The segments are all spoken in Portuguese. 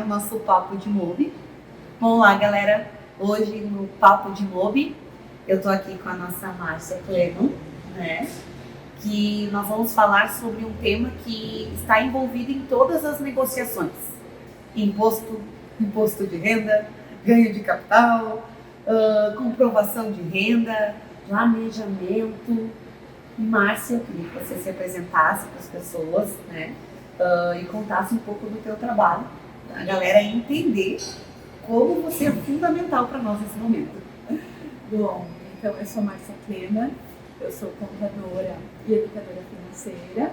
O nosso Papo de Mob. Vamos lá, galera. Hoje no Papo de Mob, eu tô aqui com a nossa Márcia Clenon, né? Que nós vamos falar sobre um tema que está envolvido em todas as negociações. Imposto de renda, ganho de capital, comprovação de renda, planejamento. Márcia, eu queria que você se apresentasse para as pessoas, né? E contasse um pouco do teu trabalho, a galera entender como você é fundamental para nós nesse momento. Bom, então eu sou Márcia Clenon, eu sou contadora e educadora financeira.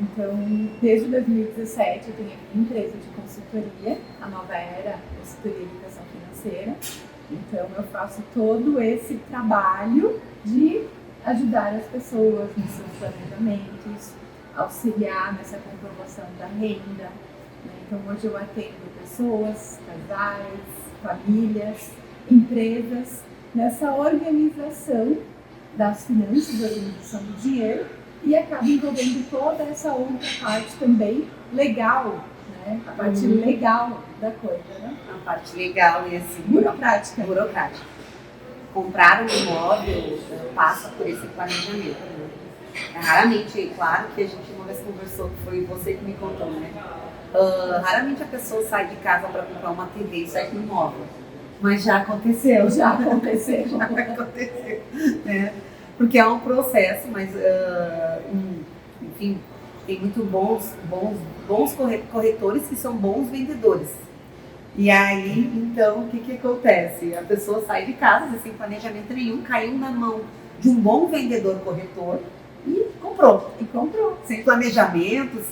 Então, desde 2017 eu tenho uma empresa de consultoria, a Nova Era Consultoria e Educação Financeira. Então, eu faço todo esse trabalho de ajudar as pessoas nos seus planejamentos, auxiliar nessa comprovação da renda. Então, hoje eu atendo pessoas, casais, famílias, empresas, nessa organização das finanças, da organização do dinheiro, e acaba envolvendo toda essa outra parte também legal, né? A parte legal da coisa, né? A parte legal e assim, burocrática. Comprar um imóvel passa por esse planejamento, né? Raramente, claro que a gente uma vez conversou, que foi você que me contou, né? Raramente a pessoa sai de casa para comprar uma TV e sai com um imóvel. Mas já aconteceu. Já aconteceu. Né? Porque é um processo, mas enfim, tem muito bons corretores que são bons vendedores. E aí, então, o que acontece? A pessoa sai de casa sem planejamento nenhum, caiu na mão de um bom vendedor corretor e comprou. Sem planejamento,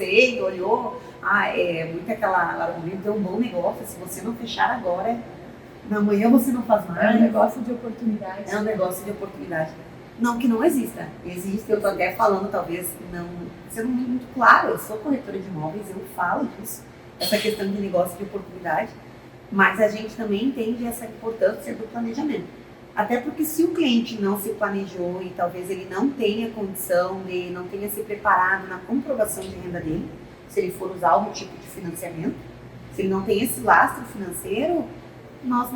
olhou. Muito aquela argumento, é um bom negócio, se você não fechar agora, amanhã você não faz mais. É um negócio de oportunidade. É um negócio de oportunidade. Não que não exista. Existe, eu tô até falando, talvez, não sendo muito claro, eu sou corretora de imóveis, eu falo disso, essa questão de negócio de oportunidade, mas a gente também entende essa importância do planejamento. Até porque se o cliente não se planejou e talvez ele não tenha condição de, não tenha se preparado na comprovação de renda dele, se ele for usar algum tipo de financiamento, se ele não tem esse lastro financeiro, nós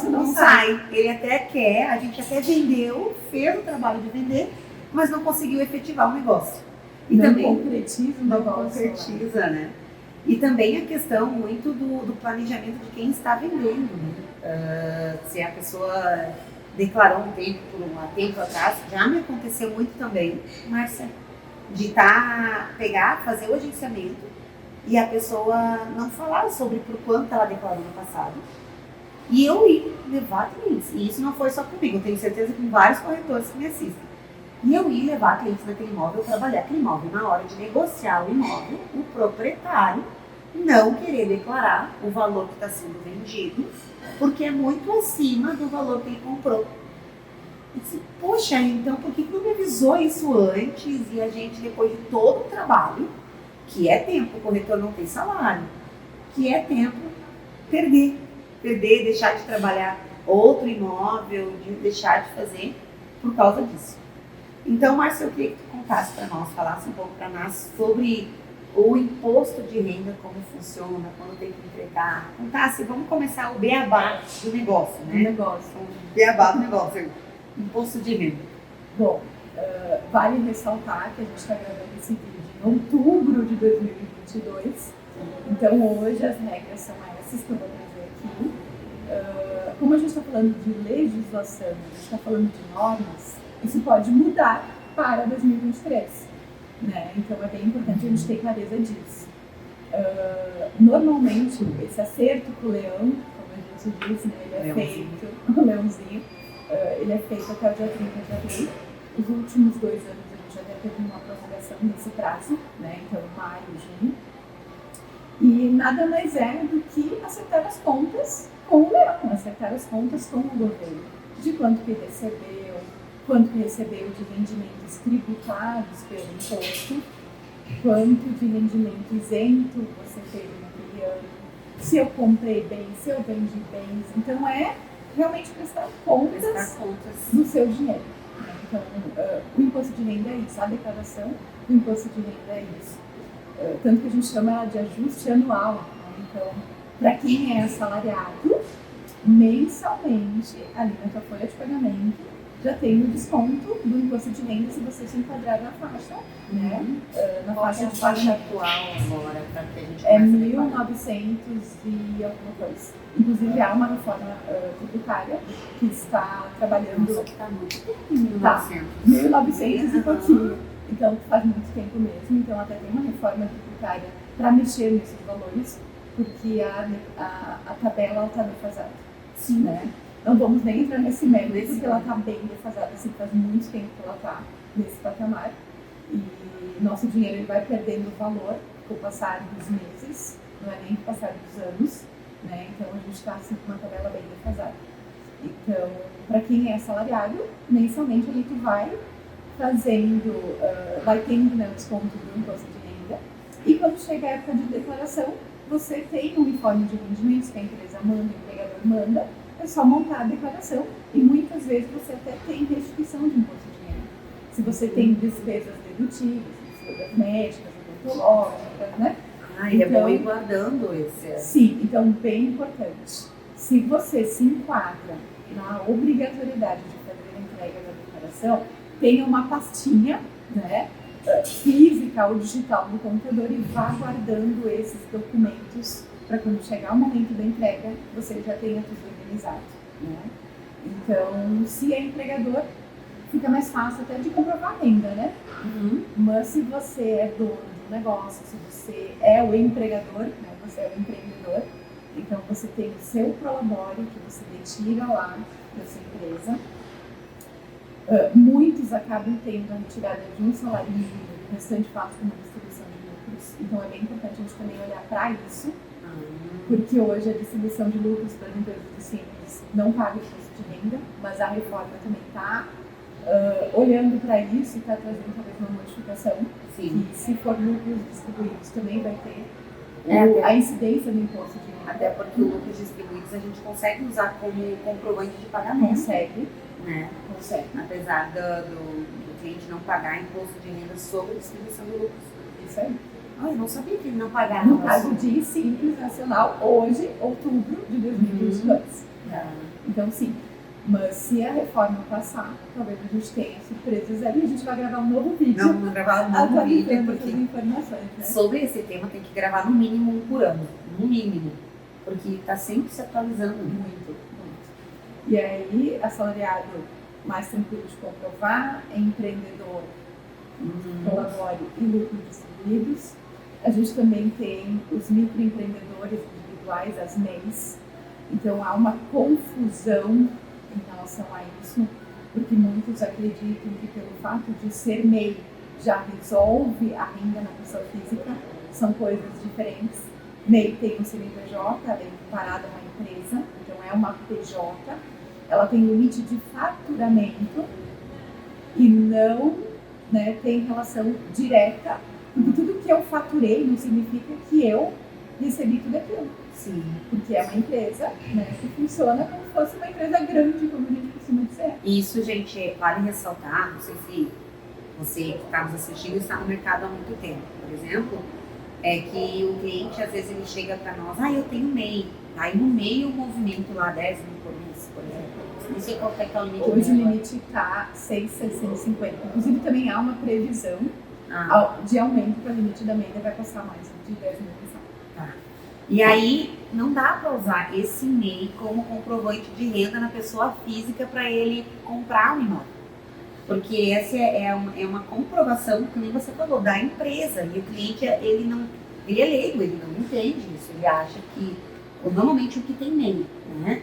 não sai. Ele até quer, a gente até vendeu, fez o trabalho de vender, mas não conseguiu efetivar o negócio. E não também concretiza, né? E também a questão muito do planejamento de quem está vendendo, né? Se a pessoa declarou um tempo atrás, já me aconteceu muito também, Márcia, de fazer o agenciamento e a pessoa não falar sobre por quanto ela declarou no passado. E eu ir levar clientes. E isso não foi só comigo, eu tenho certeza que com vários corretores que me assistem. E eu ir levar clientes naquele imóvel, trabalhar aquele imóvel. Na hora de negociar o imóvel, o proprietário não querer declarar o valor que está sendo vendido, porque é muito acima do valor que ele comprou. E disse, poxa, então por que não me avisou isso antes? E a gente, depois de todo o trabalho, que é tempo, o corretor não tem salário, que é tempo, perder, deixar de trabalhar outro imóvel, de deixar de fazer por causa disso. Então, Márcia, eu queria que tu contasse para nós, falasse um pouco para nós sobre o imposto de renda, como funciona, quando tem que entregar. Contasse, vamos começar o beabá do negócio, né? O beabá do negócio, imposto de renda. Bom, vale ressaltar que a gente está gravando esse vídeo em outubro de 2022. Então, hoje as regras são essas que eu vou trazer aqui. Como a gente está falando de legislação, a gente está falando de normas, isso pode mudar para 2023, né? Então é bem importante a gente ter clareza disso. Normalmente, esse acerto com o leão, como a gente diz, né, ele é feito, o leãozinho, ele é feito até o dia 30 de abril. Os últimos 2 anos a gente já teve uma prorrogação nesse prazo, né? Então maio, junho. E nada mais é do que acertar as contas com o leão, acertar as contas com o governo, de quanto que recebeu de rendimentos tributados pelo imposto, quanto de rendimento isento você teve naquele ano, se eu comprei bem, se eu vendi bens. Então é realmente prestar contas do seu dinheiro. Então, o imposto de renda é isso, a declaração do imposto de renda é isso. Tanto que a gente chama ela de ajuste anual. Então, para quem é assalariado, mensalmente, ali na tua folha de pagamento, já tem o desconto do imposto de renda se você se enquadrar na faixa, né? Na Qual faixa é a de faixa pagamento. atual agora, para que a gente É comece a declarar? 1.900 e alguma coisa. Inclusive, há uma reforma tributária que está trabalhando. Nossa, que tá muito tempo em Tá, 1900. 1.900 e pouquinho. Então, faz muito tempo mesmo. Então, até tem uma reforma tributária para mexer nesses valores, porque a tabela está defasada. Sim. Né? Não vamos nem entrar nesse mérito, porque ela está bem defasada, assim, faz muito tempo que ela está nesse patamar. E nosso dinheiro ele vai perdendo valor com o passar dos meses, não é nem com o passar dos anos, né? Então a gente está assim, com uma tabela bem defasada. Então, para quem é assalariado, mensalmente a gente vai fazendo, vai tendo, né, o desconto do imposto de renda. E quando chega a época de declaração, você tem um informe de rendimentos que a empresa manda, o empregador manda, é só montar a declaração e muitas vezes você até tem restituição de imposto de renda. Se você tem despesas dedutíveis, despesas médicas, odontológicas, né? E é bom ir guardando esse. Sim, então bem importante. Se você se enquadra na obrigatoriedade de fazer a entrega da declaração, tenha uma pastinha, né, física ou digital no computador e vá guardando esses documentos para quando chegar o momento da entrega, você já tenha tudo organizado, né? Então, se é empregador, fica mais fácil até de comprovar a renda, né? Mas se você é dono de um negócio, se você é o empregador, né? Você é o empreendedor, então você tem o seu prolabore que você retira lá da sua empresa. Muitos acabam tendo a retirada de um salário mínimo, o restante faz como distribuição de lucros. Então é bem importante a gente também olhar para isso, porque hoje a distribuição de lucros para as empresas de simples não paga imposto de renda, mas a reforma também está olhando para isso e está trazendo talvez uma modificação. Sim. E se for lucros distribuídos também vai ter a incidência do imposto de renda. Até porque os lucros distribuídos a gente consegue usar como comprovante de pagamento. Consegue. Né? Consegue. Apesar do cliente não pagar imposto de renda sobre distribuição de lucros. Isso aí. Eu não sabia que ele não pagava. No caso de Simples Nacional, hoje, outubro de 2022. Então, sim. Mas se a reforma passar, talvez a gente tenha surpresas ali. A gente vai gravar um novo vídeo. Não, vamos gravar um novo vídeo, porque informações, né? sobre esse tema tem que gravar no mínimo um por ano. No mínimo. Porque está sempre se atualizando. Muito. E aí, assalariado mais tranquilo de comprovar, empreendedor, prolabore e lucros distribuídos. A gente também tem os microempreendedores individuais, as MEIs. Então há uma confusão em relação a isso, porque muitos acreditam que pelo fato de ser MEI já resolve a renda na pessoa física, são coisas diferentes. MEI tem um CNPJ, ela é equiparada a uma empresa, então é uma PJ, ela tem limite de faturamento e não, né, tem relação direta, porque tudo que eu faturei não significa que eu recebi tudo aquilo. Sim. Porque é uma empresa, né, que funciona como se fosse uma empresa grande, como a gente costuma dizer. Isso, gente, vale ressaltar, não sei se você que está nos assistindo está no mercado há muito tempo, por exemplo, é que o cliente, às vezes, ele chega para nós, eu tenho MEI, aí no meio o movimento lá 10 mil por mês, por exemplo. Não sei qual é o limite. Hoje o limite está 6.650. Inclusive também há uma previsão de aumento para o limite da MEI, vai passar mais de 10 mil. Tá. E aí não dá para usar esse MEI como comprovante de renda na pessoa física para ele comprar um imóvel. Porque essa é uma comprovação, que nem você falou, da empresa. E o cliente, ele é leigo, ele não entende isso. Ele acha que, normalmente o que tem MEI, né?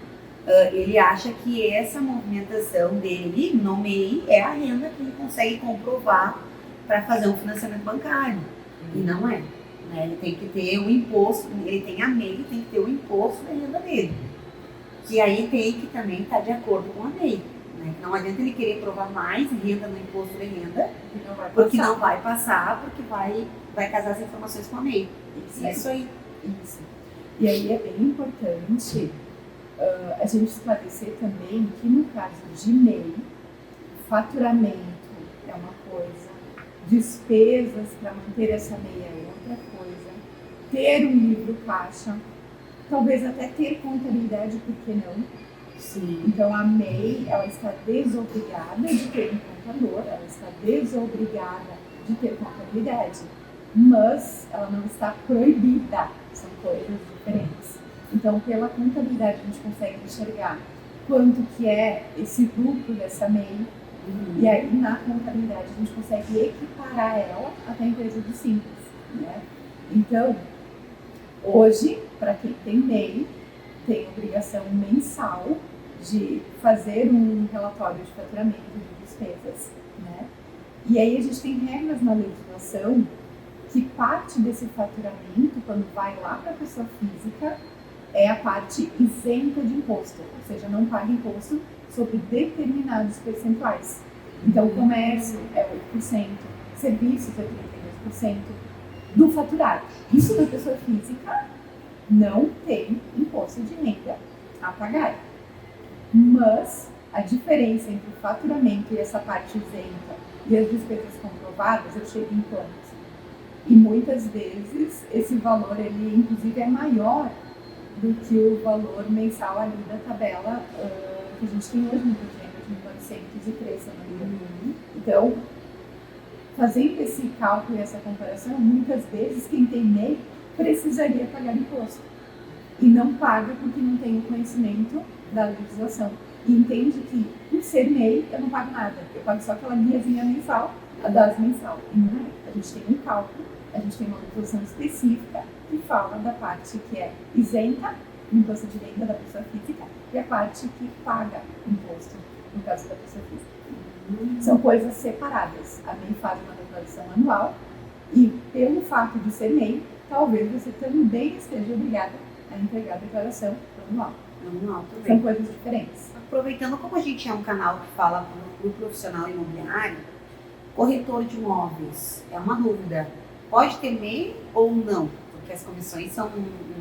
Ele acha que essa movimentação dele no MEI é a renda que ele consegue comprovar para fazer um financiamento bancário. E não é. Né? Ele tem que ter o imposto, ele tem a MEI, tem que ter o imposto da renda dele. Que aí tem que também estar de acordo com a MEI. Né? Não adianta ele querer provar mais renda no imposto de renda, porque não vai passar, porque vai casar as informações com a MEI. Isso aí. Isso. E aí é bem importante a gente esclarecer também que no caso de MEI, faturamento é uma coisa, despesas para manter essa MEI é outra coisa, ter um livro caixa talvez até ter contabilidade, por que não? Sim. Então a MEI, ela está desobrigada de ter um contador, ela está desobrigada de ter contabilidade, mas ela não está proibida, são coisas diferentes. Então pela contabilidade a gente consegue enxergar quanto que é esse lucro dessa MEI, e aí na contabilidade a gente consegue equiparar ela até a empresa do Simples, né? Então, hoje, para quem tem MEI, tem obrigação mensal de fazer um relatório de faturamento de despesas, né? E aí a gente tem regras na legislação que parte desse faturamento, quando vai lá para a pessoa física, é a parte isenta de imposto, ou seja, não paga imposto sobre determinados percentuais. Então, o comércio é 8%, serviços é 32% do faturado. Isso da pessoa física não tem imposto de renda a pagar. Mas a diferença entre o faturamento e essa parte isenta e as despesas comprovadas, eu chego em quanto? E muitas vezes esse valor, ele inclusive é maior do que o valor mensal ali da tabela que a gente tem hoje no Programa de 1903, se não me engano. Então, fazendo esse cálculo e essa comparação, muitas vezes quem tem MEI precisaria pagar imposto. E não paga porque não tem o conhecimento da legislação. E entende que, por ser MEI, eu não pago nada. Eu pago só aquela guiazinha mensal, a DAS mensal. E não é. A gente tem um cálculo, a gente tem uma legislação específica que fala da parte que é isenta, imposto de renda da pessoa física, e a parte que paga imposto, no caso da pessoa física. São coisas separadas. A MEI faz uma declaração anual e, pelo fato de ser MEI, talvez você também esteja obrigada a entregar a declaração anual. São coisas diferentes. Aproveitando, como a gente é um canal que fala para o profissional imobiliário, corretor de imóveis, é uma dúvida. Pode ter MEI ou não? Porque as comissões são,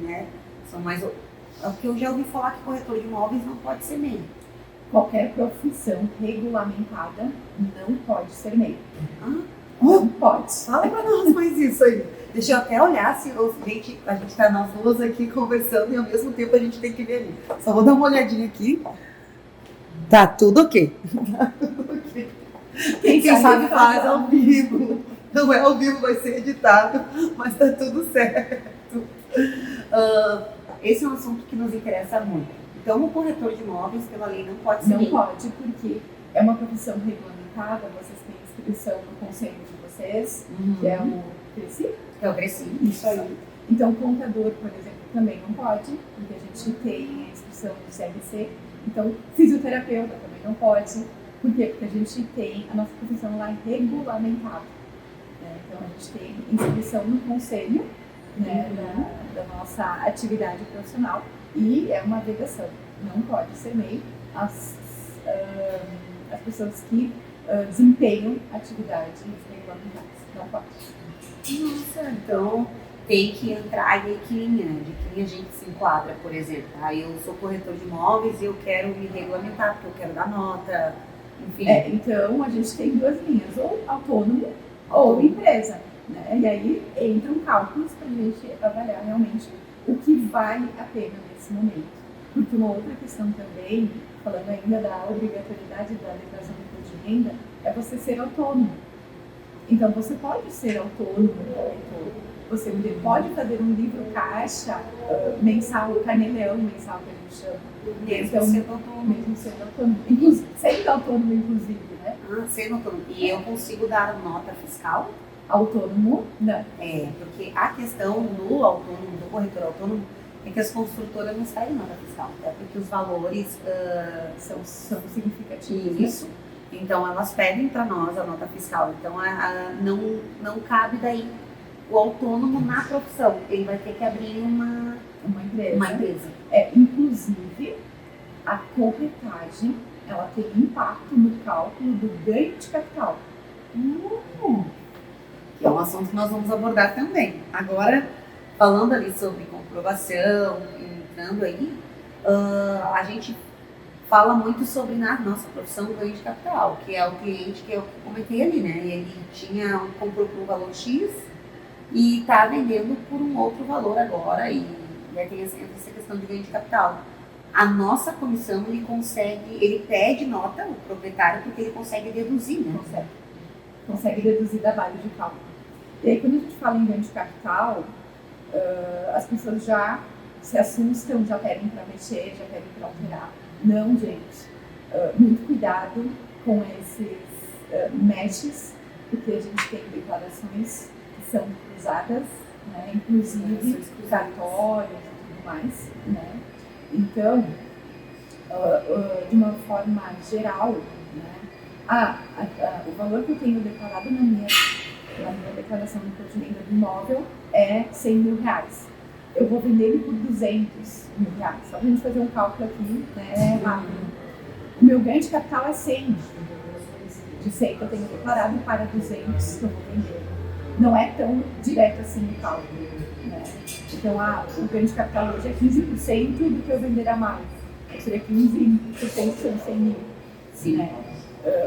né, são mais... É o que eu já ouvi falar, que corretor de imóveis não pode ser MEI. Qualquer profissão regulamentada não pode ser MEI. Não pode. Fala para nós mais isso aí. Deixa eu até olhar se a gente está nós duas aqui conversando e ao mesmo tempo a gente tem que ver ali. Só vou dar uma olhadinha aqui. Tá tudo ok. Tá tudo ok. Quem sabe faz ao vivo. Não é ao vivo, vai ser editado, mas tá tudo certo. Esse é um assunto que nos interessa muito. Então, o corretor de imóveis, pela lei, não pode ser. Não pode, porque é uma profissão regulamentada, vocês têm inscrição no conselho de vocês, que é o CRECI. É o CRECI. Isso aí. Então, contador, por exemplo, também não pode, porque a gente tem a inscrição no CRC. Então, fisioterapeuta também não pode. Por quê? Porque a gente tem a nossa profissão lá regulamentada. Né? Então, a gente tem inscrição no conselho, né, da nossa atividade profissional e é uma vedação. Não pode ser MEI as pessoas que desempenham atividades regulamentadas. Não pode. Nossa, então tem que entrar em que linha, de que linha a gente se enquadra, por exemplo. Eu sou corretor de imóveis e eu quero me regulamentar, porque eu quero dar nota, enfim. Então a gente tem duas linhas, ou autônomo ou empresa. Né? E aí entram cálculos para a gente avaliar realmente o que vale a pena nesse momento. Porque uma outra questão também, falando ainda da obrigatoriedade da declaração do imposto de renda, é você ser autônomo. Então você pode ser autônomo, você pode fazer um livro caixa mensal, carnê-leão mensal que a gente chama. Mesmo sendo autônomo. Mesmo sendo autônomo. Sendo autônomo, inclusive, né? Sendo autônomo. E eu consigo dar nota fiscal? Autônomo, não. Porque a questão do autônomo, do corretor autônomo, é que as construtoras não saem nota fiscal, até porque os valores são significativos. Isso. Então elas pedem para nós a nota fiscal. Então não cabe daí o autônomo na profissão. Ele vai ter que abrir uma empresa. Inclusive, a corretagem ela tem impacto no cálculo do ganho de capital. Que é um assunto que nós vamos abordar também. Agora, falando ali sobre comprovação, entrando aí, a gente fala muito sobre na nossa profissão ganho de capital, que é o cliente que eu comentei ali, né? Ele comprou por um valor X e está vendendo por um outro valor agora e E aí tem essa questão de ganho de capital. A nossa comissão, ele pede nota, o proprietário, porque ele consegue deduzir, né? Consegue deduzir da base de cálculo. E aí, quando a gente fala em ganho de capital, as pessoas já se assustam, já pedem para mexer, já pedem para alterar. Não, gente. Muito cuidado com esses meshes, porque a gente tem declarações que são cruzadas, né? Inclusive cartórios e tudo mais, né? Então, de uma forma geral, né? O valor que eu tenho declarado na minha declaração de imposto de renda do imóvel é R$100 mil. Eu vou vender ele por R$200 mil. Só para a gente fazer um cálculo aqui, né, rápido. O meu ganho de capital é 100. De 100 que eu tenho declarado para 200 que eu vou vender. Não é tão direto assim o cálculo, né? Então, o ganho de capital hoje é 15% do que eu vender a mais. Seria 15% sobre 100 mil. Sim. Né?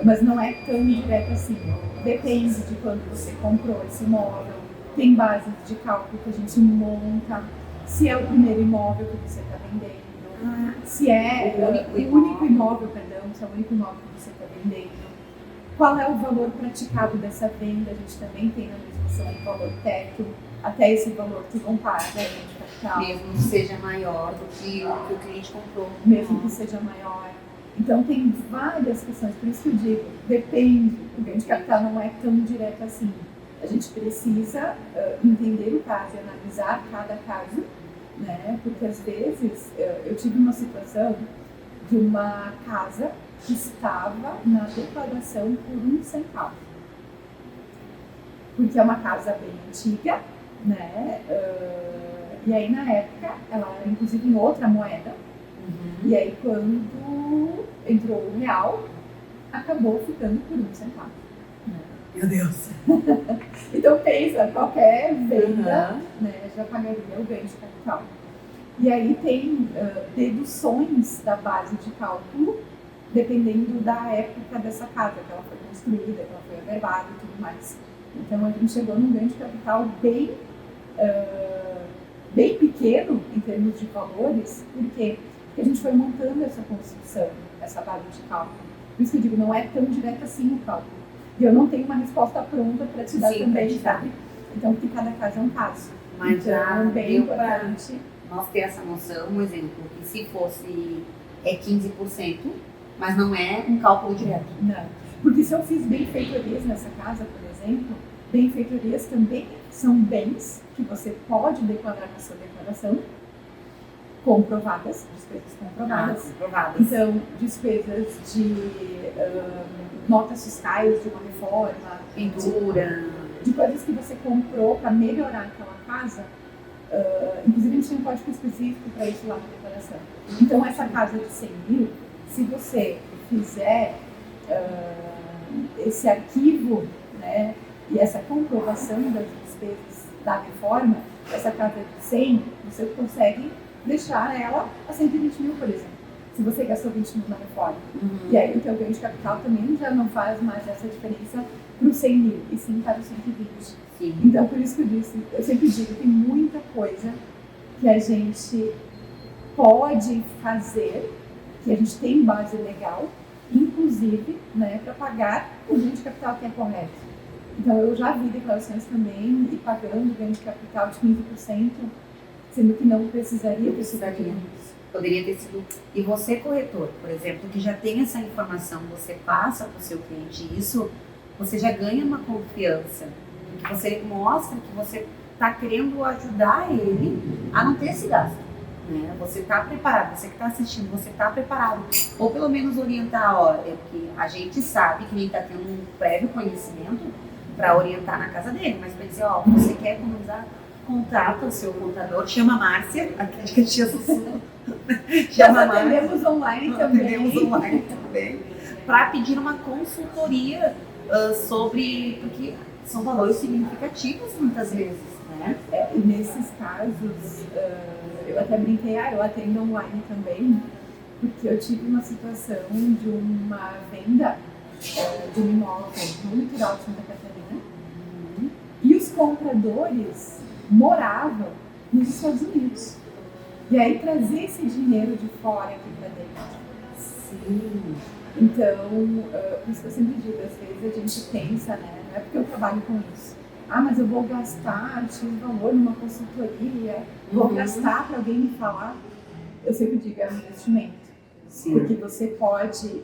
Mas não é tão direto assim. Depende de quando você comprou esse imóvel. Tem base de cálculo que a gente monta. Se é o primeiro imóvel que você está vendendo. Se é o único imóvel que você está vendendo. Qual é o valor praticado dessa venda? A gente também tem na legislação o valor teto, até esse valor que vão pagar de capital. Mesmo que seja maior do que o que o cliente comprou. Mesmo que seja maior. Então tem várias questões, por isso que eu digo, depende, o ganho de capital não é tão direto assim. A gente precisa entender o caso e analisar cada caso, né? Porque às vezes eu tive uma situação de uma casa que estava na declaração por R$0,01. Porque é uma casa bem antiga, né? E aí na época ela era inclusive em outra moeda. E aí quando entrou o real, acabou ficando por R$0,01. Né? Meu Deus! Então pensa, qualquer venda, né, já pagaria o ganho de capital. E aí tem deduções da base de cálculo, dependendo da época dessa casa, que ela foi construída, que ela foi averbada e tudo mais. Então a gente chegou num ganho de capital bem pequeno em termos de valores. Por quê? Porque a gente foi montando essa construção, essa base de cálculo. Por isso que eu digo, não é tão direto assim o cálculo. E eu não tenho uma resposta pronta para te dar também, sabe? Então, porque cada caso é um caso. Mas então, já bem importante nós ter essa noção, um exemplo, que se fosse 15%, mas não é um cálculo direto. Não, porque se eu fiz benfeitorias nessa casa, por exemplo, benfeitorias também são bens que você pode declarar na sua declaração, comprovadas, despesas comprovadas. Comprovadas. Então, despesas de notas fiscais de uma reforma, pintura, de coisas que você comprou para melhorar aquela casa. Inclusive, a gente tem um código específico para isso lá na declaração. Então, essa casa de 100 mil, se você fizer esse arquivo, né, e essa comprovação das despesas da reforma, essa casa de 100, você consegue deixar ela a 120 mil, por exemplo. Se você gastou 20 mil na reforma. E aí o teu ganho de capital também já não faz mais essa diferença para os 100 mil, e sim para os 120. Sim. Então, por isso que eu sempre digo, tem muita coisa que a gente pode fazer, que a gente tem base legal, inclusive, né, para pagar o ganho de capital que é correto. Então, eu já vi declarações também e pagando ganho de capital de 15%, sendo que não precisaria ter sido isso. Poderia ter sido. E você, corretor, por exemplo, que já tem essa informação, você passa para o seu cliente isso, você já ganha uma confiança. Que você mostra que você está querendo ajudar ele a não ter esse gasto. Né? Você está preparado, você que está assistindo, você está preparado. Ou pelo menos orientar, porque a gente sabe que ele está tendo um prévio conhecimento para orientar na casa dele, mas para dizer, você quer economizar, contrata o seu contador, chama a Márcia, aqui de Caxias do Sul. Chama a Márcia. Atendemos online também. Para pedir uma consultoria sobre, porque são valores significativos muitas vezes, né? E nesses casos, eu até brinquei, eu atendo online também, porque eu tive uma situação de uma venda de um imóvel no litoral de Santa Catarina, e os compradores moravam nos Estados Unidos. E aí trazer esse dinheiro de fora aqui para dentro. Sim. Então, por isso que eu sempre digo, às vezes a gente pensa, né? Não é porque eu trabalho com isso. Ah, mas eu vou gastar X valor numa consultoria, vou gastar para alguém me falar. Eu sempre digo, é um investimento. Sim. Porque você pode,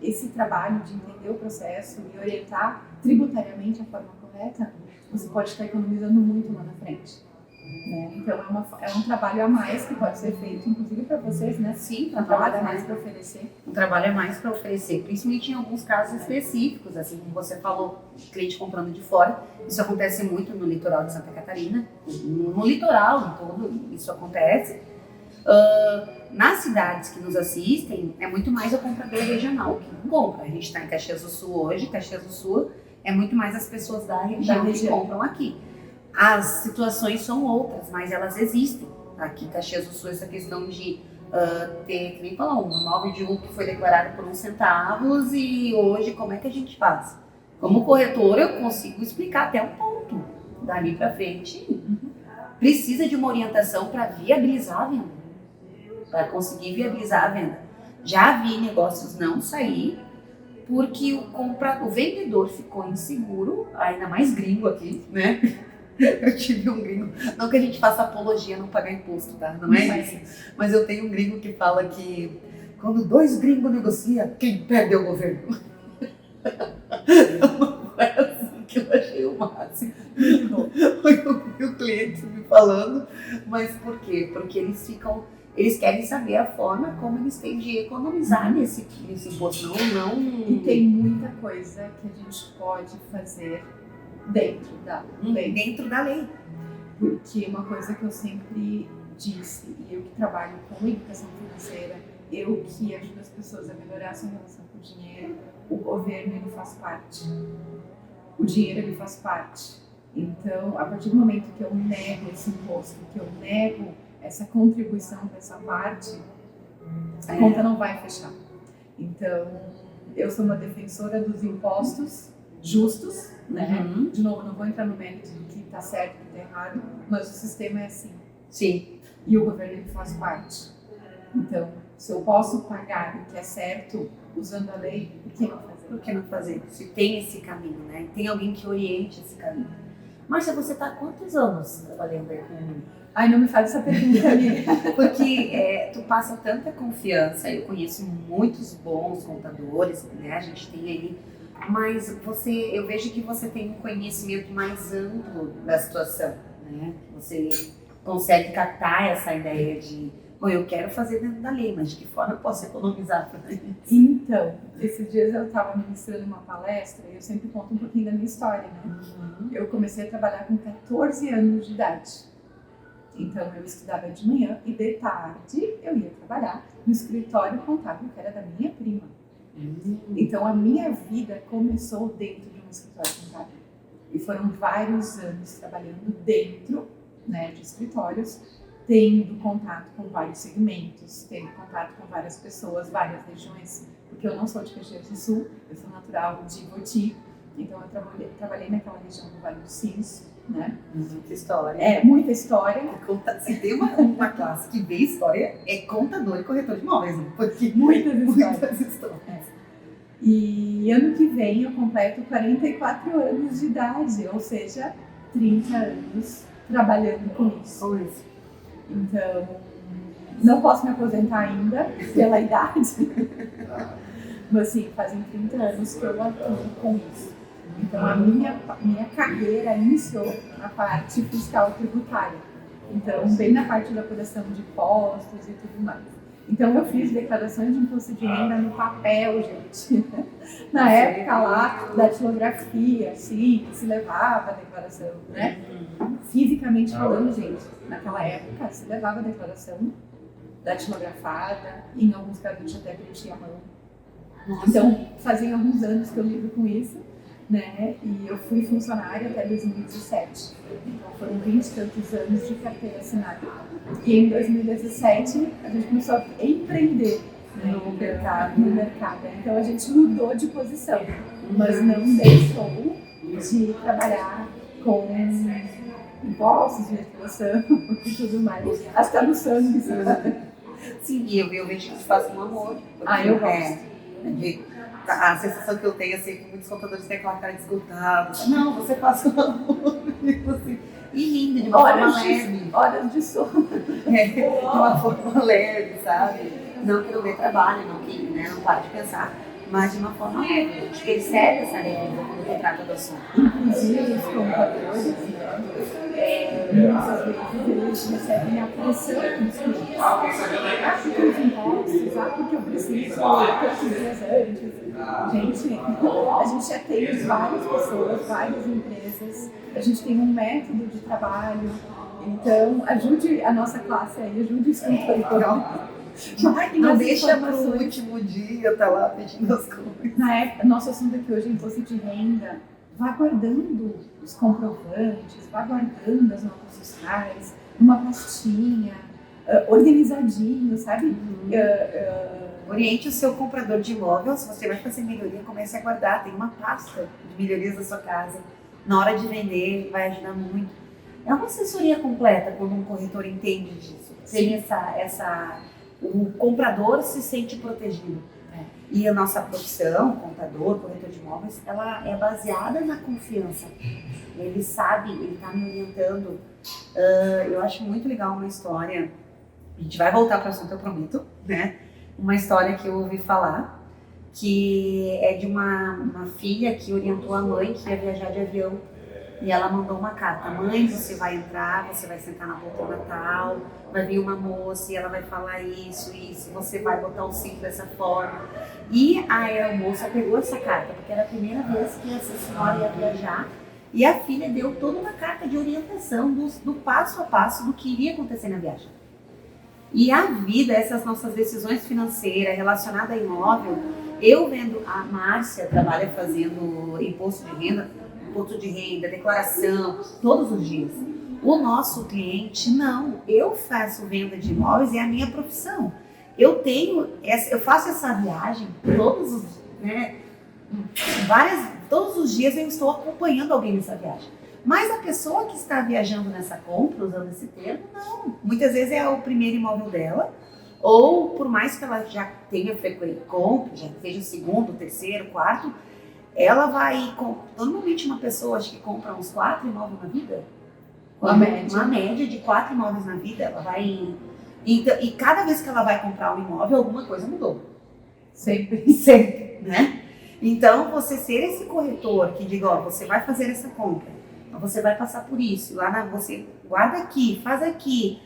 esse trabalho de entender o processo e orientar tributariamente a forma correta, você pode estar economizando muito lá na frente. Né? Então é um trabalho a mais que pode ser feito, inclusive para vocês, né? Sim, um trabalho a mais para oferecer. Um trabalho a mais para oferecer, principalmente em alguns casos específicos, assim como você falou, cliente comprando de fora. Isso acontece muito no litoral de Santa Catarina, no litoral em todo isso acontece. Nas cidades que nos assistem, é muito mais a compradora regional que compra. A gente está em Caxias do Sul hoje, Caxias do Sul é muito mais as pessoas da região que compram aqui. As situações são outras, mas elas existem. Aqui em Caxias do Sul, essa questão de ter, que nem falou, um imóvel de que foi declarado por uns centavos e hoje como é que a gente faz? Como corretora eu consigo explicar até um ponto. Dali para frente, precisa de uma orientação para viabilizar a venda. Para conseguir viabilizar a venda. Já vi negócios não sair porque o vendedor ficou inseguro, ainda mais gringo aqui, né? Eu tive um gringo, não que a gente faça apologia a não pagar imposto, tá? Não é isso. Mas eu tenho um gringo que fala que quando 2 gringos negociam, quem perde é o governo. É uma frase que eu achei o máximo. Foi o cliente me falando, mas por quê? Porque eles querem saber a forma como eles têm de economizar nesse imposto. Não. E tem muita coisa que a gente pode fazer dentro da lei. Dentro da lei. Porque uma coisa que eu sempre disse, e eu que trabalho com educação financeira, eu que ajudo as pessoas a melhorar a sua relação com o dinheiro, o governo ele faz parte. O dinheiro ele faz parte. Então, a partir do momento que eu nego esse imposto, que eu nego essa contribuição para essa parte, a conta não vai fechar. Então, eu sou uma defensora dos impostos justos, né? De novo, não vou entrar no mérito do que está certo e o que está errado, mas o sistema é assim. Sim. E o governo ele faz parte. Então, se eu posso pagar o que é certo usando a lei, por que não fazer? Por que não fazer? Se tem esse caminho, né? Tem alguém que oriente esse caminho. Márcia, você está há quantos anos trabalhando aí com... Ai, não me faz essa pergunta ali. Porque tu passa tanta confiança, eu conheço muitos bons contadores, né? A gente tem aí, mas eu vejo que você tem um conhecimento mais amplo da situação, né? Você consegue captar essa ideia de, bom, eu quero fazer dentro da lei, mas de que forma eu posso economizar para isso? Então, esses dias eu estava ministrando uma palestra e eu sempre conto um pouquinho da minha história, né? Eu comecei a trabalhar com 14 anos de idade. Então, eu estudava de manhã e de tarde eu ia trabalhar no escritório contábil que era da minha prima. Então, a minha vida começou dentro de um escritório contábil. E foram vários anos trabalhando dentro, né, de escritórios, tendo contato com vários segmentos, tendo contato com várias pessoas, várias regiões. Porque eu não sou de Caxias do Sul, eu sou natural de Ivoti. Então, eu trabalhei naquela região do Vale dos Sinos, né? Muita história. É, muita história. Se tem uma classe que vê história, é contador e corretor de imóveis, né? Porque Muitas histórias. E ano que vem eu completo 44 anos de idade, ou seja, 30 anos trabalhando com isso. Pois. Então, não posso me aposentar ainda pela idade, mas sim, fazem 30 anos que eu atuo com isso. Então, a minha carreira iniciou na parte fiscal e tributária. Então, bem na parte da apuração de impostos e tudo mais. Então, eu fiz declarações de imposto de renda no papel, gente. Na época lá da datilografia, assim, que se levava a declaração, né? Fisicamente falando, gente, naquela época se levava a declaração datilografada, e em alguns casos a gente até preenchia a mão. Nossa. Então, fazia alguns anos que eu lido com isso, né? E eu fui funcionária até 2017. Então foram 20 e tantos anos de carteira assinada. E em 2017 a gente começou a empreender, né, no mercado. Então a gente mudou de posição, mas não deixou de trabalhar com impostos, legislação e tudo mais. Acho que está no sangue, sabe? Sim, e eu vejo que isso faz um amor. Eu gosto. A sensação que eu tenho, assim, que muitos contadores têm aquela cara de esgotado. Não, você faz um amor. Assim, e lindo, de uma forma leve. Horas de sono. De uma forma leve, sabe? Não que não dê trabalho, não que não pare de pensar, mas de uma forma leve. A gente percebe essa leveza quando se trata do assunto. Inclusive, os compradores, muitas vezes eles recebem a pressão dos clientes. Porque os impostos, porque eu preciso tantos dias antes. Gente, a gente já tem várias pessoas, várias empresas, a gente tem um método de trabalho, então ajude a nossa classe aí, ajude os contadores. Não deixa para o último dia, tá lá pedindo as coisas. Na época, nosso assunto aqui hoje é imposto de renda. Vá guardando os comprovantes, vá guardando as notas fiscais, numa pastinha, organizadinho, sabe? Oriente o seu comprador de imóvel, se você vai fazer melhoria, comece a guardar. Tem uma pasta de melhorias da sua casa. Na hora de vender, vai ajudar muito. É uma assessoria completa quando um corretor entende disso. Tem o comprador se sente protegido. E a nossa profissão, contador, corretor de imóveis, ela é baseada na confiança. Ele sabe, ele está me orientando. Eu acho muito legal uma história. A gente vai voltar para o assunto, eu prometo, né? Uma história que eu ouvi falar, que é de uma filha que orientou a mãe que ia viajar de avião. E ela mandou uma carta: mãe, você vai entrar, você vai sentar na poltrona tal, vai vir uma moça e ela vai falar isso, você vai botar o cinto dessa forma. E a moça pegou essa carta, porque era a primeira vez que essa senhora ia viajar, e a filha deu toda uma carta de orientação do passo a passo do que iria acontecer na viagem. E a vida, essas nossas decisões financeiras relacionadas a imóvel, eu vendo a Márcia trabalha fazendo imposto de renda, declaração, todos os dias. O nosso cliente, não. Eu faço venda de imóveis, é a minha profissão. Eu faço essa viagem todos os dias eu estou acompanhando alguém nessa viagem. Mas a pessoa que está viajando nessa compra, usando esse termo, não. Muitas vezes é o primeiro imóvel dela, ou por mais que ela já tenha frequente compra, já seja o segundo, terceiro, quarto, ela vai, normalmente uma pessoa acho que compra uns 4 imóveis na vida, uma média de 4 imóveis na vida, ela vai, e cada vez que ela vai comprar um imóvel, alguma coisa mudou. Sempre, né? Então, você ser esse corretor que diga, você vai fazer essa compra, você vai passar por isso, você guarda aqui, faz aqui,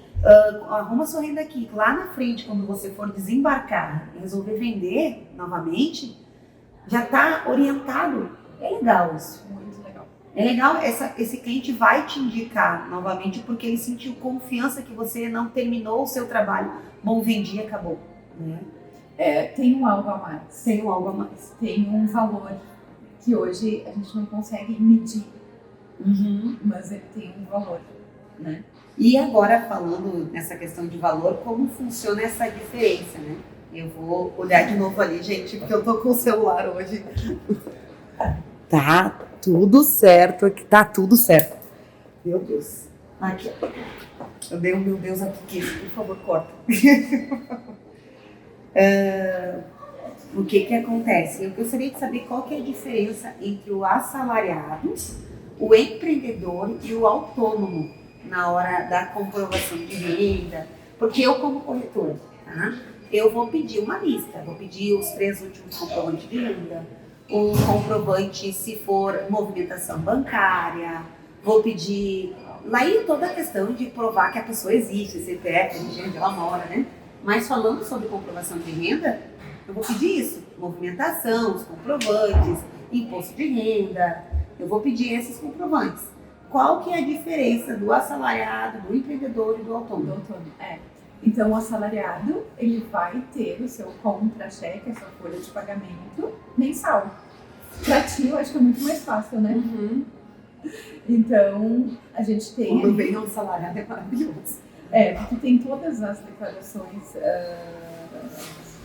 arruma sua renda aqui, lá na frente, quando você for desembarcar e resolver vender novamente, já está orientado. É legal isso. Muito legal. É legal, esse cliente vai te indicar novamente porque ele sentiu confiança que você não terminou o seu trabalho. Bom, vendi e acabou. Né? Tem um algo a mais. Tem um algo a mais. Tem um valor que hoje a gente não consegue medir. Mas ele tem um valor. Né? E agora, falando nessa questão de valor, como funciona essa diferença, né? Eu vou olhar de novo ali, gente, porque eu tô com o celular hoje. Tá tudo certo aqui, tá tudo certo. Meu Deus. Aqui, ó. Eu dei um meu Deus aqui, por favor, corta. O que acontece? Eu gostaria de saber qual que é a diferença entre o assalariado, o empreendedor e o autônomo na hora da comprovação de renda. Porque eu, como corretora, tá? Eu vou pedir uma lista, vou pedir os 3 últimos comprovantes de renda, o comprovante se for movimentação bancária, vou pedir lá e toda a questão de provar que a pessoa existe, CPF, onde ela mora, né? Mas falando sobre comprovação de renda, eu vou pedir isso, movimentação, os comprovantes, imposto de renda, eu vou pedir esses comprovantes. Qual que é a diferença do assalariado, do empreendedor e do autônomo? Então, o assalariado, ele vai ter o seu contra-cheque, a sua folha de pagamento mensal. Para ti, eu acho que é muito mais fácil, né? Então, a gente tem... Quando vem um assalariado é maravilhoso. Porque tem todas as declarações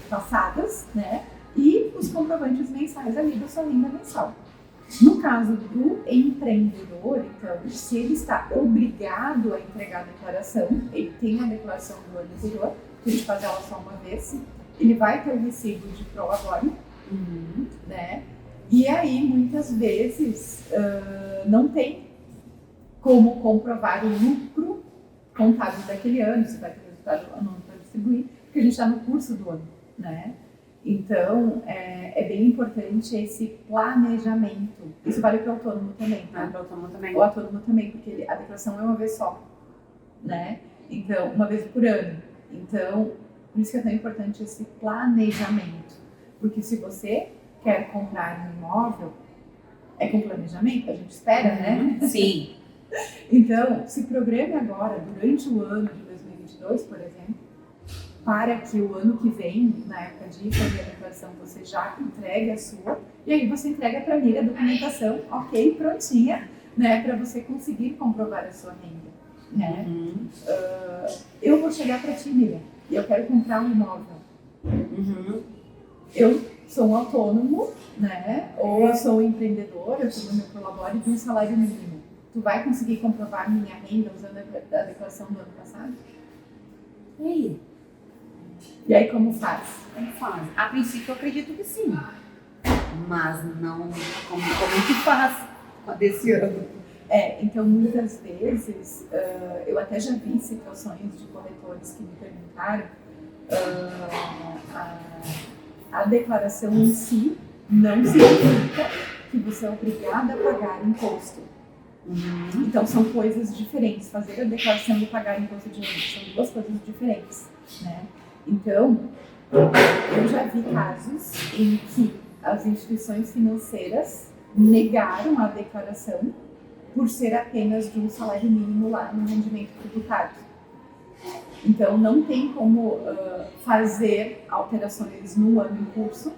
passadas, né? E os comprovantes mensais ali da sua renda mensal. No caso do empreendedor, então, se ele está obrigado a entregar a declaração, ele tem a declaração do ano anterior, que a gente faz ela só uma vez, ele vai ter o recibo de prolabore, né? E aí, muitas vezes, não tem como comprovar o lucro contábil daquele ano, se vai ter resultado ou não para distribuir, porque a gente está no curso do ano, né? Então, é bem importante esse planejamento. Isso vale para o autônomo também, tá? Para o autônomo também. O autônomo também, porque a declaração é uma vez só, né? Então, uma vez por ano. Então, por isso que é tão importante esse planejamento. Porque se você quer comprar um imóvel, é com planejamento, a gente espera, né? Sim. Então, se programe agora, durante o ano de 2022, por exemplo, para que o ano que vem, na época de fazer a declaração, você já entregue a sua, e aí você entrega para mim a documentação, ok, prontinha, né, para você conseguir comprovar a sua renda, né? Eu vou chegar para ti, Miriam, e eu quero comprar um imóvel. Eu sou um autônomo, né, ou eu sou um empreendedor, eu tenho meu prolabore de um salário mínimo. Tu vai conseguir comprovar minha renda usando a declaração do ano passado? E aí, como faz? Como faz? A princípio, eu acredito que sim. Mas não como que faz desse ano? Então, muitas vezes, eu até já vi situações de corretores que me perguntaram a declaração em si não significa que você é obrigado a pagar imposto. Então, são coisas diferentes. Fazer a declaração e pagar imposto de renda são duas coisas diferentes, né? Então, eu já vi casos em que as instituições financeiras negaram a declaração por ser apenas de um salário mínimo lá no rendimento tributário. Então, não tem como fazer alterações no ano em curso,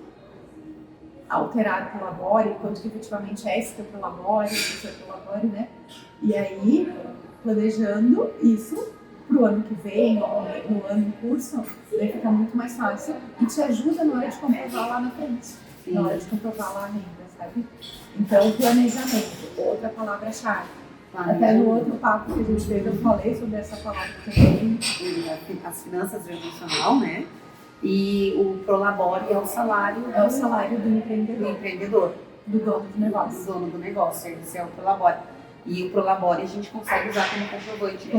alterar o prolabore, quanto que efetivamente é esse teu prolabore, esse seu prolabore, né? E aí, planejando isso para o ano que vem, ou no ano em curso, vai ficar muito mais fácil e te ajuda na hora de comprovar lá na frente, na hora de comprovar lá a renda, sabe? Então, planejamento, outra palavra-chave. Até no outro papo que a gente fez, eu falei sobre essa palavra também. As finanças emocional, né? E o prolabore é o salário. É o salário do empreendedor. Do dono do negócio. Do dono do negócio, esse é o prolabore. E o prolabore a gente consegue usar como comprovante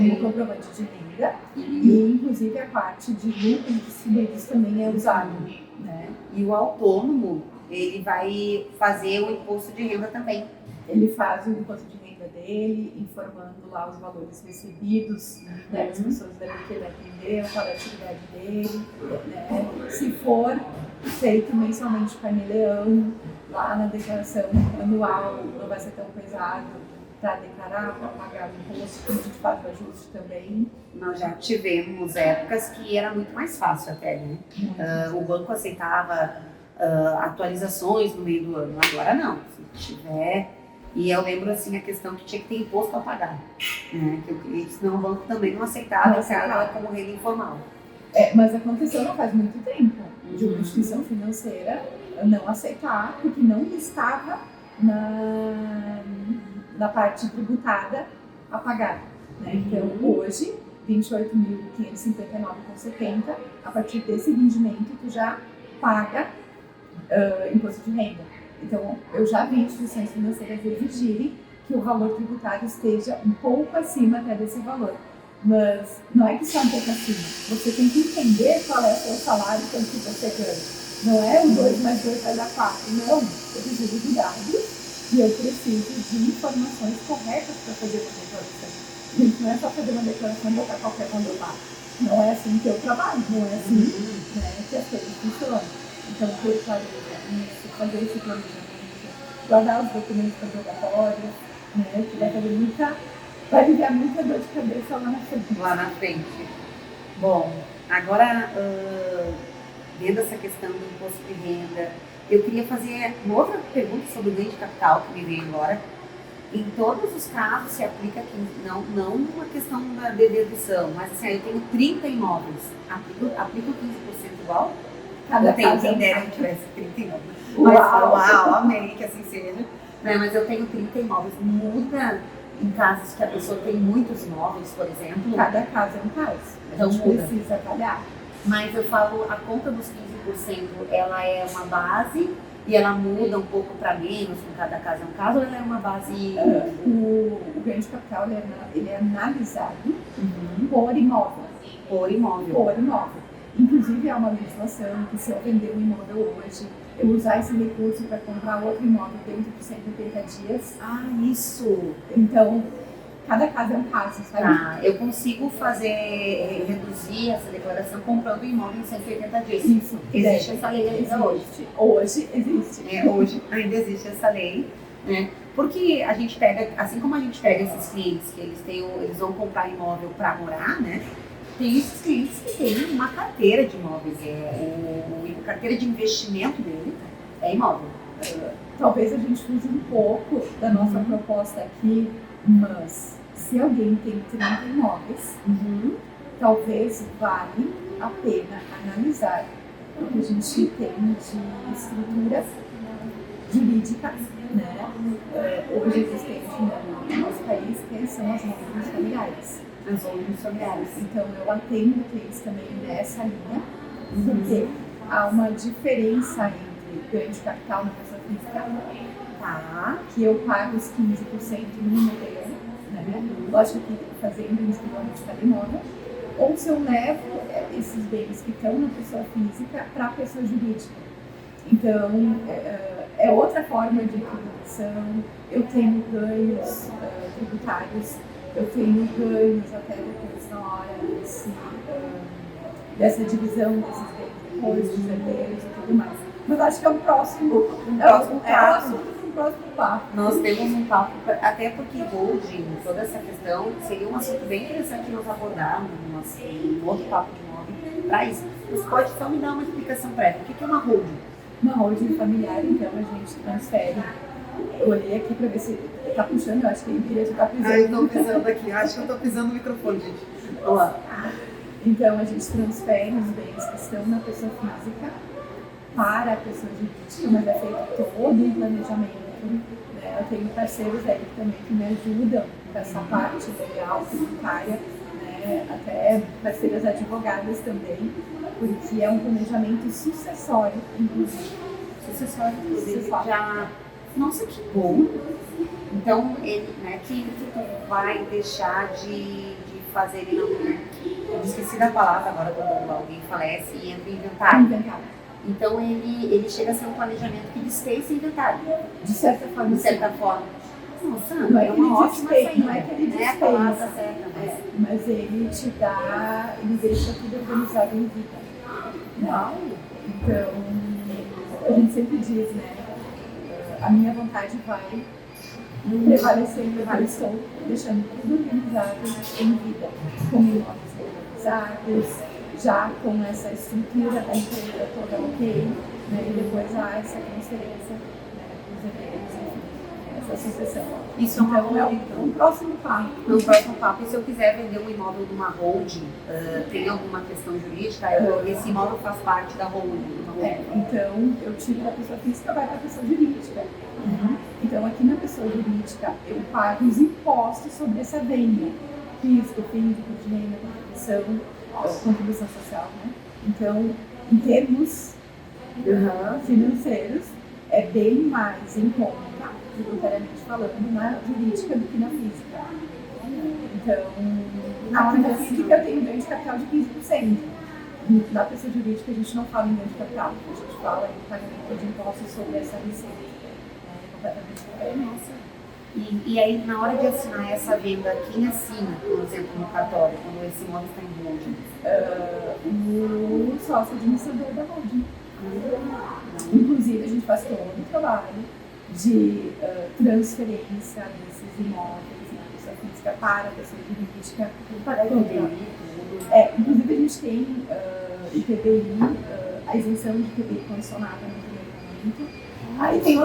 de renda. E inclusive a parte de lucros distribuídos também é usado, né? E o autônomo, ele vai fazer o imposto de renda também. Ele faz o imposto de renda dele, informando lá os valores recebidos, né, das pessoas que ele atendeu, qual é a atividade dele, né? Se for feito mensalmente carnê-leão, lá na declaração anual, não vai ser tão pesado para declarar, para pagar o imposto, que a gente faz o ajuste também. Nós já tivemos épocas que era muito mais fácil até, né? O banco aceitava atualizações no meio do ano, agora não, se tiver. E eu lembro assim a questão que tinha que ter imposto a pagar, né? Que senão o banco também não aceitava ela como renda informal. Mas aconteceu não faz muito tempo de uma instituição financeira não aceitar, porque não estava na parte tributada a pagar, né? Então hoje, 28.559,70, a partir desse rendimento tu já paga imposto de renda. Então, eu já vi instituições financeiras exigirem que o valor tributário esteja um pouco acima até desse valor. Mas não é que só um pouco acima. Você tem que entender qual é o seu salário, quanto que você ganha. Não é o 2 mais 2 vai dar 4. Não. Eu preciso de dados e eu preciso de informações corretas para fazer uma declaração. Gente, não é só fazer uma declaração e botar qualquer valor lá. Não é assim que eu trabalho. Não é assim, né, que as coisas funcionam. Então, ter clareza nisso, fazer esse planejamento, guardar os documentos para rogatórios, né, que vai aliviar muita dor de cabeça lá na frente. Lá na frente. Bom, agora, vendo essa questão do imposto de renda, eu queria fazer uma outra pergunta sobre o ganho de capital que me veio agora. Em todos os casos se aplica aqui, não uma questão da dedução, mas assim, eu tenho 30 imóveis, aplica o 15% igual? Cada quem dera eu tivesse 30 imóveis. Mas, uau, amém, que assim seja. né? Mas eu tenho 30 imóveis. Muda em casos que a pessoa tem muitos imóveis, por exemplo. Cada caso é um caso. Então A gente muda. precisa avaliar. Mas eu falo, a conta dos 15%, ela é uma base e ela muda um pouco para menos, com cada caso é um caso, ou ela é uma base... O ganho de capital ele é analisado por imóvel. Por imóvel. Por imóvel. Inclusive, há uma legislação que se eu vender um imóvel hoje, eu usar esse recurso para comprar outro imóvel dentro de 180 dias. Ah, isso! Então, cada caso é um caso, sabe? Tá, eu consigo reduzir essa declaração comprando imóvel em 180 dias. Isso. Existe essa lei ainda hoje. Hoje existe. Hoje ainda existe essa lei, né? Porque a gente pega, assim como a gente pega esses clientes que eles vão comprar imóvel para morar, né? Tem esses clientes que têm uma carteira de imóveis, a carteira de investimento dele é imóvel. Talvez a gente fuja um pouco da nossa proposta aqui, mas se alguém tem 30 imóveis, talvez vale a pena analisar o que a gente tem de estruturas jurídicas, né? Hoje existente no nosso país, que são as holdings familiares. As holdings familiares. Então eu atendo clientes também nessa linha, porque há uma diferença entre ganho de capital na pessoa física, que eu pago os 15% no imóvel, né? Lógico que fazendo individualmente cada imóvel, ou se eu levo esses bens que estão na pessoa física para a pessoa jurídica. Então, é outra forma de tributação. Eu tenho ganhos tributários, eu tenho ganhos até depois na hora dessa divisão desses bens depois, dos herdeiros e tudo mais. Mas acho que é um próximo papo. Nós temos um papo, até porque holding, toda essa questão, seria um assunto bem interessante nós abordarmos um outro papo de imóvel para isso. Você pode só me dar uma explicação prévia. O que é uma holding? Uma holding familiar, então a gente transfere. Eu olhei aqui para ver se está puxando, eu acho que ele queria estar pisando. Eu estou pisando aqui, acho que eu estou pisando no microfone, gente. Vamos lá. Então a gente transfere os bens que estão na pessoa física para a pessoa jurídica, mas é feito todo um planejamento. Né? Eu tenho parceiros aí também que me ajudam com essa parte legal, tributária, né? Até parceiras advogadas também, porque é um planejamento sucessório, inclusive. Sucessório, inclusive. Já... Nossa, que bom! Então, ele, né, que tu vai deixar de fazer ele não... Eu esqueci da palavra agora quando alguém falece e entra em inventário. Então, ele chega a ser um planejamento que desfez inventário. De certa forma. De certa forma. Nossa, não é uma ótima saída. Não é que ele desfez, mas ele te dá, ele deixa tudo organizado em vida. Uau! Então, a gente sempre diz, né? A minha vontade vai prevalecendo, eu estou deixando tudo organizado em vida, com imóveis organizados, já com essa estrutura da empresa toda ok, né? E depois há essa transferência, né, dos herdeiros, enfim, essa sucessão. Isso então, é um próximo papo. No próximo papo, e se eu quiser vender um imóvel de uma holding, tem alguma questão jurídica? Esse imóvel faz parte da holding? Então, eu tiro da pessoa física, vai para a pessoa jurídica. Então, aqui na pessoa jurídica, eu pago os impostos sobre essa venda. Fisco, de renda, contribuição social, né? Então, em termos financeiros, é bem mais em conta, tributariamente falando, na jurídica do que na física. Então, aqui na física eu tenho ganho de capital de 15%. Na pessoa jurídica a gente não fala em ganho de capital, a gente fala em pagamento de impostos sobre essa receita. Completamente diferente. Nossa. E aí, na hora de assinar essa venda, quem assina, por exemplo, no cartório, quando esse imóvel está em holding? O sócio administrador da holding. Inclusive, a gente faz todo um trabalho de transferência desses imóveis da pessoa física para a pessoa jurídica. Inclusive, a gente tem IPBI, a isenção de IPBI condicionada no primeiro momento. Aí tem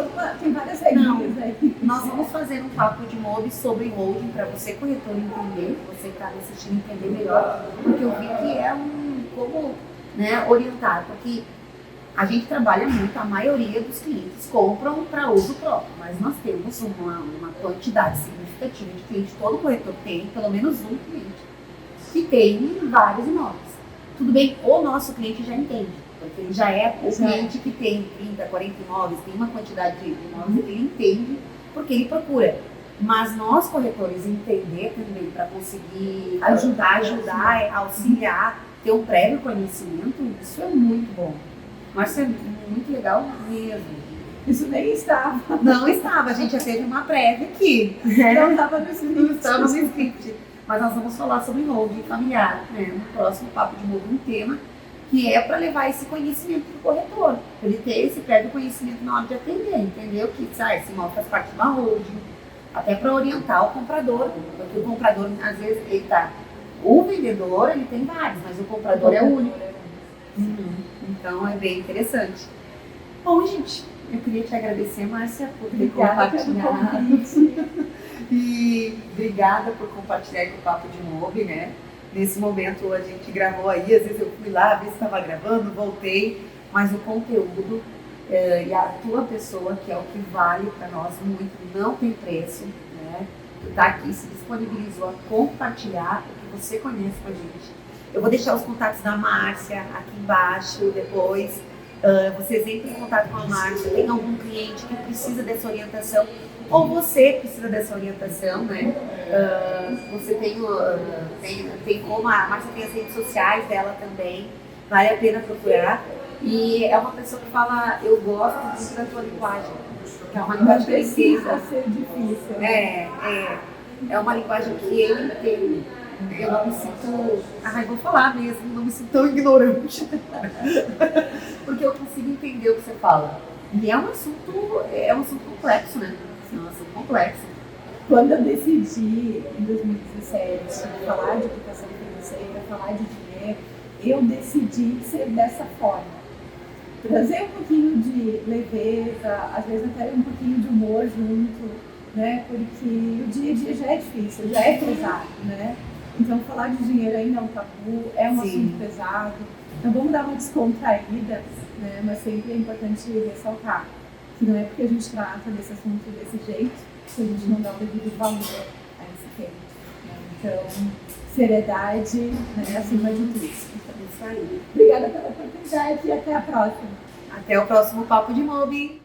várias regras aí. Nós vamos fazer um papo de MOB sobre holding para você, corretor, entender, você que está me assistindo, entender melhor, porque eu vi que é como, né, orientar, porque A gente trabalha muito, a maioria dos clientes compram para uso próprio, mas nós temos uma quantidade significativa de clientes, todo corretor tem pelo menos um cliente que tem vários imóveis. Tudo bem, o nosso cliente já entende, porque ele já é o cliente que tem 30, 40 imóveis, tem uma quantidade de imóveis, ele entende porque ele procura. Mas nós, corretores, entender também para conseguir ajudar, auxiliar, ter um prévio conhecimento, isso é muito bom. Mas isso é muito legal mesmo. Isso nem estava. Não estava, a gente já teve uma prévia aqui. Não estava no script. Não estava no script. Mas nós vamos falar sobre holding familiar, né? No próximo Papo de Holding, um tema que é para levar esse conhecimento para o corretor. Para ele ter esse prévio conhecimento na hora de atender, entendeu? Que esse imóvel faz parte de uma holding. Até para orientar o comprador, porque o comprador, às vezes, ele tá. O vendedor, ele tem vários, mas o comprador é único. Então, é bem interessante. Bom, gente, eu queria te agradecer, Márcia, por ter compartilhado. E obrigada por compartilhar com o Papo de Mob, né? Nesse momento, a gente gravou aí, às vezes eu fui lá, ver se estava gravando, voltei, mas o conteúdo e a tua pessoa, que é o que vale para nós muito, não tem preço, né? Tu tá aqui, se disponibilizou a compartilhar o que você conhece com a gente. Eu vou deixar os contatos da Márcia aqui embaixo depois. Vocês entrem em contato com a Márcia, tem algum cliente que precisa dessa orientação, ou você precisa dessa orientação, né? Você tem como a Márcia tem as redes sociais dela também, vale a pena procurar. E é uma pessoa que fala, eu gosto muito da tua linguagem, que é uma linguagem que precisa ser difícil. É uma linguagem que ele entende. Eu não me sinto, vou falar mesmo, não me sinto tão ignorante, porque eu consigo entender o que você fala. E é um assunto complexo, né? É um assunto complexo. Quando eu decidi, em 2017, falar de educação financeira, falar de dinheiro, eu decidi ser dessa forma. Trazer um pouquinho de leveza, às vezes até um pouquinho de humor junto, né? Porque o dia a dia já é difícil, já é pesado, né? Então falar de dinheiro ainda é um tabu, é um assunto pesado. Então vamos dar uma descontraída, né? Mas sempre é importante ressaltar que não é porque a gente trata desse assunto desse jeito que a gente não dá o devido valor a esse tema. Né? Então, seriedade, né? Acima de tudo. Isso aí. Obrigada pela oportunidade e até a próxima. Até o próximo Papo de Mob.